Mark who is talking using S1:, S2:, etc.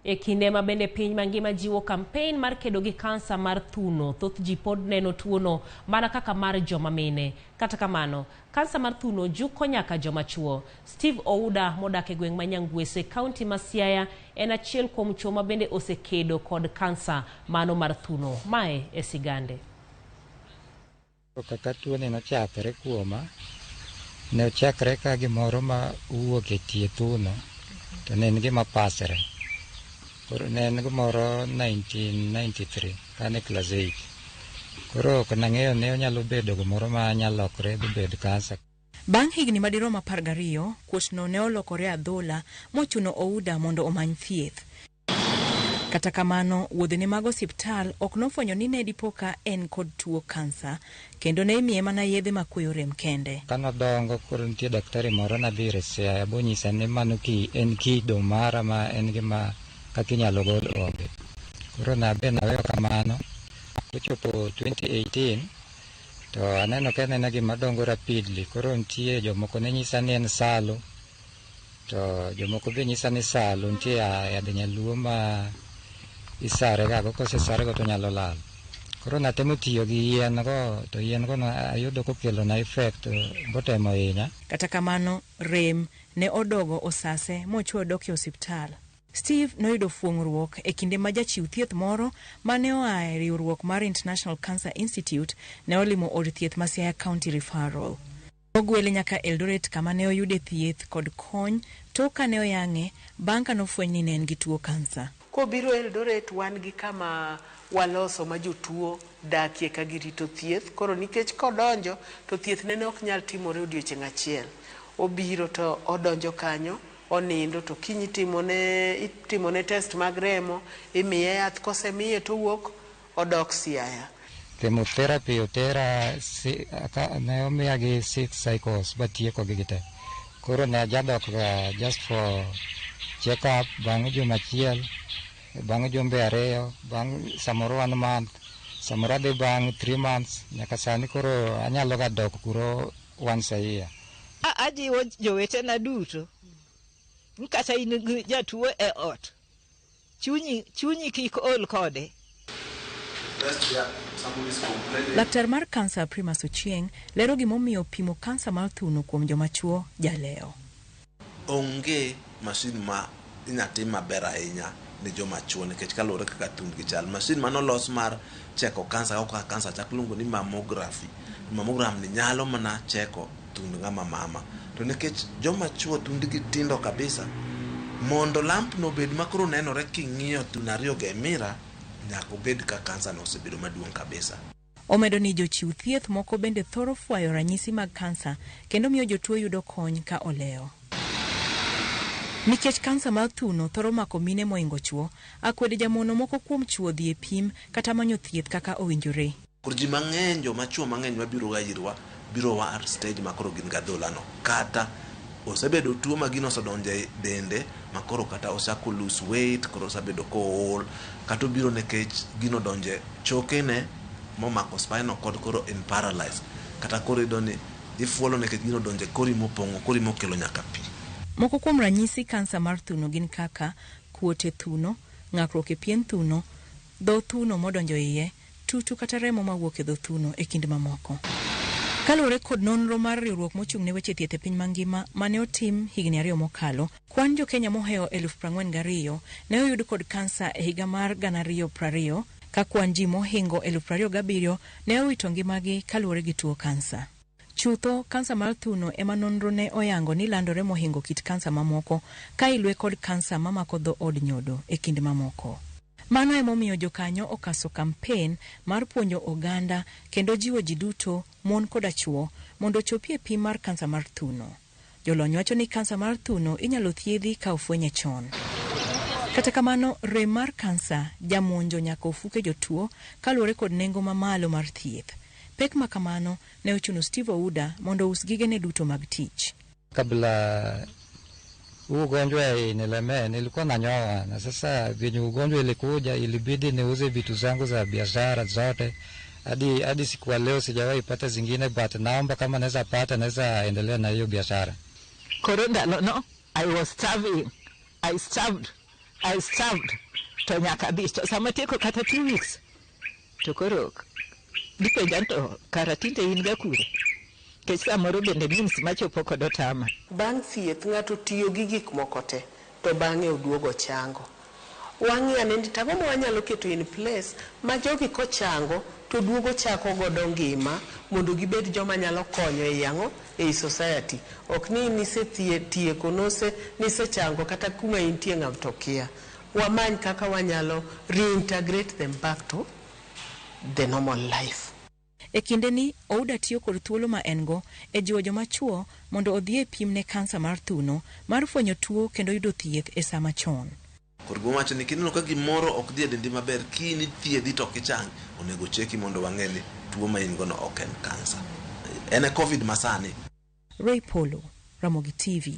S1: E kinde ma bende piny mangima jiwo kampen mar kedo gi kansa mar thuno, thoth ji pod neno tuono mana kaka mar joma mine. Kata kamano, kansa mar thuno juko nyaka joma chuo. Steve Ouda modak e gweng' ma Nyangwese, kaunti ma Siaya, en achiel kuom chuo ma bende osekedo kod kansa mano mar thuno. Mae e sigande.
S2: Kaka tuoni nochakore kuoma, ne ochakre ka gimoro ma wuok e tie thuno, to ne en gima pasre. Ne en gimoro 1993 kane class 8. Koro ok nang'eyo ne onyalo bedo gimoro ma nyalo lokore bed kansa.
S3: Bang' higni madirom 12, kuotno ne olokore adhola mochuno Ouda mondo omany thieth. Kata kamano, wuodhene mag osiptal ok nofwenyo ni ne dipoka en kod tuo kansa, kendo ne imiye mana yedhe makweyo rem kende.
S2: Kanodongo koro nitie daktari moro nadhi Siaya bonyisa ni mano en kido mara ma en gima kaka inyalo gol onge. Koro nabe naweyo kamano. Kochopo 2018 to aneno ka en gima dongo rapidly. Koro nitie jomoko ne nyisa ni en salo, to jomoko be nyisa ni salo nitie yadh nyaluo ma isare gago, kosesare go to nyalo lal. Koro natemo tiyo gi yien go, to yien go ayudo kokelo na effect botemo hinya.
S3: Kata kamano, rem ne odogo osase mochuo dok e osiptal. Steve noyudo fuong'ruok e kinde ma jachiw thieth moro mane oa e riwruok mar International Cancer Institute ne olimo od thieth ma Siaya County Referral. Ogwele nyaka Eldoret kama ne oyude thieth kod kony tok kane oyang'e bang' ka nofweny ni ne en gi tuo kansa.
S4: Kobiro Eldoret wan gi kama waloso ma jotuo dakie ka girito thieth. Koro nikech kodonjo to thieth ne ok nyal timore odiochieng' achiel. Obiro to odonjo kanyo, onindo to kinyi itimone test mag remo, imiye yath, kosemiye to wuok odok Siaya.
S2: Chemotherapy otera ne omiya gi 6 cycles batieko gi te. Koro ne ajadok just for check up bang' juma achiel, bang' jumbe 2, bang' samoro 1 month, samoro adhi bang' 3 months, nyaka sani koro anyalo ga dok kuro once a year.
S5: Ajiwo jowetena duto, kata in jatuo e ot, chunyi kik ol kode.
S3: Laktar mar kansa Primus Ochieng lero gimomiyo pimo kansa mar thuno kuom joma chuo jaleo.
S6: Onge masin ma inyatim maber ahinya ne joma chuo nikech kaluwore kaka thundgi chal. Masin manolos mar cheko kansa kaka kansa chak luongo ni mammography. Mammogram ni nyalo mana cheko thund ng'ama mama. To nikech joma chuo thundgi tindo kabisa, mondo lamp no bed makoro nenore king'iyo thun ariyo ge mira, nyaka obed ka kansa no osebedo maduong' kabisa.
S3: Omedo ni jochiw thieth moko bende thoro fwayo ranyisi mag kansa kendo miyo jotuo yudo kony ka oleo. Nikech kansa mar thuno thoro mako mine moingo chuo, akwede jamono moko kuom chuo dhi e pim kata manyo thieth kaka owinjore.
S6: Kur ji mang'eny, joma chuo mang'eny mabiro ga irwa biro war stage makoro gin gadhola no, kata osebedo tuo ma gino osodonje dende makoro kata osako lose weight, koro osebedo kool, kata obiro nekech gino donje chokene momako spinal cord koro in paralyzed, kata koro idoni ifuolo nekech gino donje kori mopong'o, kori mokelo nyaka pi.
S3: Moko kuom ranyisi kansa mar thuno gin kaka kuot e thuno, ng'akruok e pien thuno, dho thuno modonjo iye, tutu kata remo mawuok e dho thuno e kind mamoko. Kaluwore kod nonro mar riwruok mochung' ne weche thieth e piny mangima mane otim higni 2 mokalo, kwan jo Kenya mohewo 42,000 ne oyud kod kansa e higa mar 2020, ka kwan ji mohingo 27,000 ne owito ngimagi kaluwore gi tuo kansa. Chutho, kansa mar thuno ema nonro ne oyango ni landore mohingo kit kansa mamoko ka ilwe kod kansa mamako dho od nyodo e kind mamoko. Mano emomiyo jokanyo okaso kampen mar puonjo oganda kendo jiwo ji duto, mon koda chuo, mondo chopie pim mar kansa mar thuno. Jolony wacho ni kansa mar thuno inyalo thiedhi ka ofwenye chon. Kata kamano, rem mar kansa jamonjo nyaka ofuke jotuo kaluwore kod nengo mamalo mar thieth. Pek makamano ne ochuno Steve Ouda mondo us gigene duto mag tich.
S2: Kabla ugonjwa nilemea, nilikuwa nanyoa, na sasa venye ugonjwa ilikuja ilibidi niuze vitu zangu za biashara zote. Hadi siku ya leo sijawahi pata zingine, but naomba kama naweza pata naweza endelea na hiyo biashara.
S5: Corona no, I was starving. I starved I served to nyaka bi to sama tieko kata 2 weeks to koro dipenja to karatinde in ga kure kech samoro bende means machopo kod otama.
S4: Bang' thieth ng'ato tiyo gi gik moko te to bang'e oduogo chango. Wang'i anendi tago ma wanyalo keto in place ma jogi kochango to duogo chako godo ngima mondo gibed joma nyalo konyo e yang'o e society. Ok ni nise tieko nise chango kata kuma intie ng'ato kia. Wamany kaka wanyalo reintegrate them back to the normal life.
S3: E kinde ni Ouda tiyo kod thuolo ma en-go e jiwo joma chuo mondo odhi e pim ne kansa mar thuno mar fwenyo tuo kendo yudo thieth e sama chon.
S6: Korgo wacho ni kineno ka gimoro ok dhi e dendi maber kini thiedhi to kichang onego cheki mondo wang'e ni tuo ma in gono ok en kansa. En e COVID masani.
S3: Ray Polo, Ramogi TV.